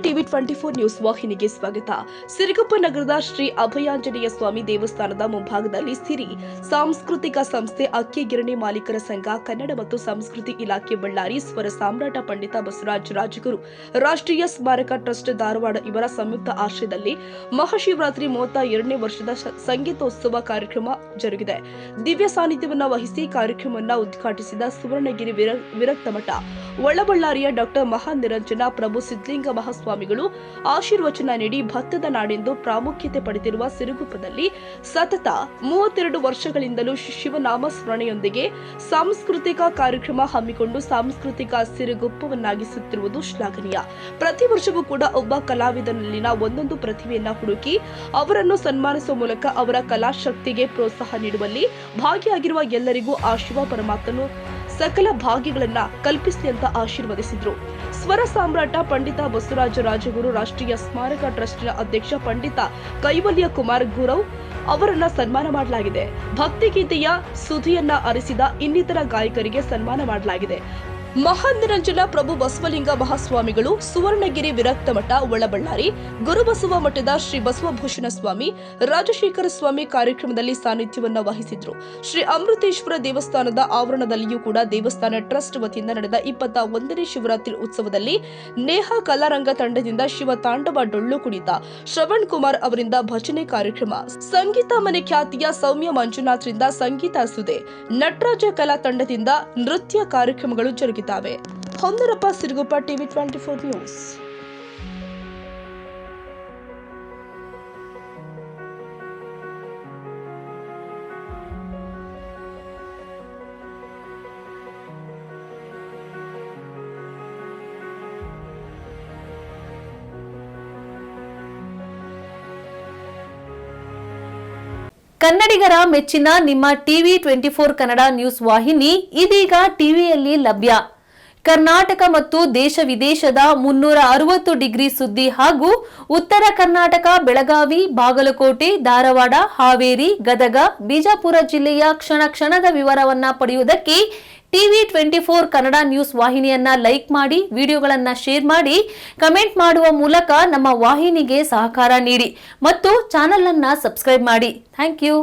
TV 24 news ವಾಹಿನಿಗೆ ಸ್ವಾಗತ. ಸಿರುಗುಪ್ಪ ನಗರದ ಶ್ರೀ ಅಭಯಾಂಜನೇಯ ಸ್ವಾಮಿ ದೇವಸ್ಥಾನದ ಮುಂಭಾಗದಲ್ಲಿ ಸಿರಿ ಸಾಂಸ್ಕೃತಿಕ ಸಂಸ್ಥೆ, ಅಕ್ಕಿ ಗಿರಣಿ ಮಾಲೀಕರ ಸಂಘ, ಕನ್ನಡ ಮತ್ತು ಸಂಸ್ಕೃತಿ ಇಲಾಖೆ ಬಳ್ಳಾರಿ, ಸ್ವರ ಸಾಮ್ರಾಟ ಪಂಡಿತ ಬಸವರಾಜ ರಾಜಗುರು ರಾಷ್ಟ್ರೀಯ ಸ್ಮಾರಕ ಟ್ರಸ್ಟ್ ಧಾರವಾಡ ಇವರ ಸಂಯುಕ್ತ ಆಶ್ರಯದಲ್ಲಿ ಮಹಾಶಿವರಾತ್ರಿ 32ನೇ ವರ್ಷದ ಸಂಗೀತೋತ್ಸವ ಕಾರ್ಯಕ್ರಮ ಜರುಗಿದೆ. ದಿವ್ಯ ಸಾನ್ನಿಧ್ಯವನ್ನು ವಹಿಸಿ ಕಾರ್ಯಕ್ರಮವನ್ನು ಉದ್ಘಾಟಿಸಿದ ಸುವರ್ಣಗಿರಿ ವಿರಕ್ತ ಮಠ ಒಳಬಳ್ಳಾರಿಯ ಡಾಕ್ಟರ್ ಮಹಾನಿರಂಜನ ಪ್ರಭು ಸಿದ್ಧಲಿಂಗ ಮಹಾಸ್ವಾಮಿಗಳು ಆಶೀರ್ವಚನ ನೀಡಿ ಭತ್ತದ ನಾಡೆಂದು ಪ್ರಾಮುಖ್ಯತೆ ಪಡೆದಿರುವ ಸಿರುಗುಪ್ಪದಲ್ಲಿ ಸತತ 32 ವರ್ಷಗಳಿಂದಲೂ ಶಿವನಾಮ ಸ್ಮರಣೆಯೊಂದಿಗೆ ಸಾಂಸ್ಕೃತಿಕ ಕಾರ್ಯಕ್ರಮ ಹಮ್ಮಿಕೊಂಡು ಸಾಂಸ್ಕೃತಿಕ ಸಿರುಗುಪ್ಪವನ್ನಾಗಿಸುತ್ತಿರುವುದು ಶ್ಲಾಘನೀಯ. ಪ್ರತಿ ವರ್ಷವೂ ಕೂಡ ಒಬ್ಬ ಕಲಾವಿದನಲ್ಲಿನ ಒಂದೊಂದು ಪ್ರತಿಭೆಯನ್ನ ಹುಡುಕಿ ಅವರನ್ನು ಸನ್ಮಾನಿಸುವ ಮೂಲಕ ಅವರ ಕಲಾಶಕ್ತಿಗೆ ಪ್ರೋತ್ಸಾಹ ನೀಡುವಲ್ಲಿ ಭಾಗಿಯಾಗಿರುವ ಎಲ್ಲರಿಗೂ ಆ ಶಿವ ಪರಮಾತ್ಮನು ಸಕಲ ಭಾಗ್ಯಗಳನ್ನ ಕಲ್ಪಿಸಲಿ ಅಂತ ಆಶೀರ್ವದಿಸಿದ್ರು. ಸ್ವರ ಸಾಮ್ರಾಟ ಪಂಡಿತ ಬಸವರಾಜ ರಾಜಗುರು ರಾಷ್ಟ್ರೀಯ ಸ್ಮಾರಕ ಟ್ರಸ್ಟ್ನ ಅಧ್ಯಕ್ಷ ಪಂಡಿತ ಕೈವಲ್ಯ ಕುಮಾರ್ ಗುರವ್ ಅವರನ್ನ ಸನ್ಮಾನ ಮಾಡಲಾಗಿದೆ. ಭಕ್ತಿಗೀತೆಯ ಸುಧಿಯನ್ನ ಅರಿಸಿದ ಇನ್ನಿತರ ಗಾಯಕರಿಗೆ ಸನ್ಮಾನ ಮಾಡಲಾಗಿದೆ. ಮಹಾನಿರಂಜನ ಪ್ರಭು ಬಸವಲಿಂಗ ಮಹಾಸ್ವಾಮಿಗಳು, ಸುವರ್ಣಗಿರಿ ವಿರಕ್ತ ಮಠ ಒಳಬಳ್ಳಾರಿ, ಗುರುಬಸವ ಮಠದ ಶ್ರೀ ಬಸವಭೂಷಣ ಸ್ವಾಮಿ, ರಾಜಶೇಖರ ಸ್ವಾಮಿ ಕಾರ್ಯಕ್ರಮದಲ್ಲಿ ಸಾನ್ನಿಧ್ಯವನ್ನ ವಹಿಸಿದ್ರು. ಶ್ರೀ ಅಮೃತೇಶ್ವರ ದೇವಸ್ಥಾನದ ಆವರಣದಲ್ಲಿಯೂ ಕೂಡ ದೇವಸ್ಥಾನ ಟ್ರಸ್ಟ್ ವತಿಯಿಂದ ನಡೆದ 21ನೇ ಶಿವರಾತ್ರಿ ಉತ್ಸವದಲ್ಲಿ ನೇಹಾ ಕಲಾರಂಗ ತಂಡದಿಂದ ಶಿವ ತಾಂಡವ ಡೊಳ್ಳು ಕುಣಿತ, ಶ್ರವಣ್ ಕುಮಾರ್ ಅವರಿಂದ ಭಜನೆ ಕಾರ್ಯಕ್ರಮ, ಸಂಗೀತ ಮನೆ ಖ್ಯಾತಿಯ ಸೌಮ್ಯ ಮಂಜುನಾಥ್ರಿಂದ ಸಂಗೀತ ಸುದೆ, ನಟರಾಜ ಕಲಾ ತಂಡದಿಂದ ನೃತ್ಯ ಕಾರ್ಯಕ್ರಮಗಳು ಜರುಗಿವೆ. ಹೊಂದರಪ್ಪ, ಸಿರುಗುಪ್ಪ, ಟಿವಿ 24 ನ್ಯೂಸ್. ಕನ್ನಡಿಗರ ಮೆಚ್ಚಿನ ನಿಮ್ಮ ಟಿವಿ 24 ಕನ್ನಡ ನ್ಯೂಸ್ ವಾಹಿನಿ ಇದೀಗ ಟಿವಿಯಲ್ಲಿ ಲಭ್ಯ. ಕರ್ನಾಟಕ ಮತ್ತು ದೇಶ ವಿದೇಶದ 360 ಡಿಗ್ರಿ ಸುದ್ದಿ ಹಾಗೂ ಉತ್ತರ ಕರ್ನಾಟಕ, ಬೆಳಗಾವಿ, ಬಾಗಲಕೋಟೆ, ಧಾರವಾಡ, ಹಾವೇರಿ, ಗದಗ, ಬಿಜಾಪುರ ಜಿಲ್ಲೆಯ ಕ್ಷಣ ಕ್ಷಣದ ವಿವರವನ್ನ ಪಡೆಯುವುದಕ್ಕೆ ಟಿವಿ 24 ಕನ್ನಡ ನ್ಯೂಸ್ ವಾಹಿನಿಯನ್ನ ಲೈಕ್ ಮಾಡಿ, ವಿಡಿಯೋಗಳನ್ನ ಶೇರ್ ಮಾಡಿ, ಕಮೆಂಟ್ ಮಾಡುವ ಮೂಲಕ ನಮ್ಮ ವಾಹಿನಿಗೆ ಸಹಕಾರ ನೀಡಿ ಮತ್ತು ಚಾನೆಲ್ ಅನ್ನ ಸಬ್ಸ್ಕ್ರೈಬ್ ಮಾಡಿ. Thank you.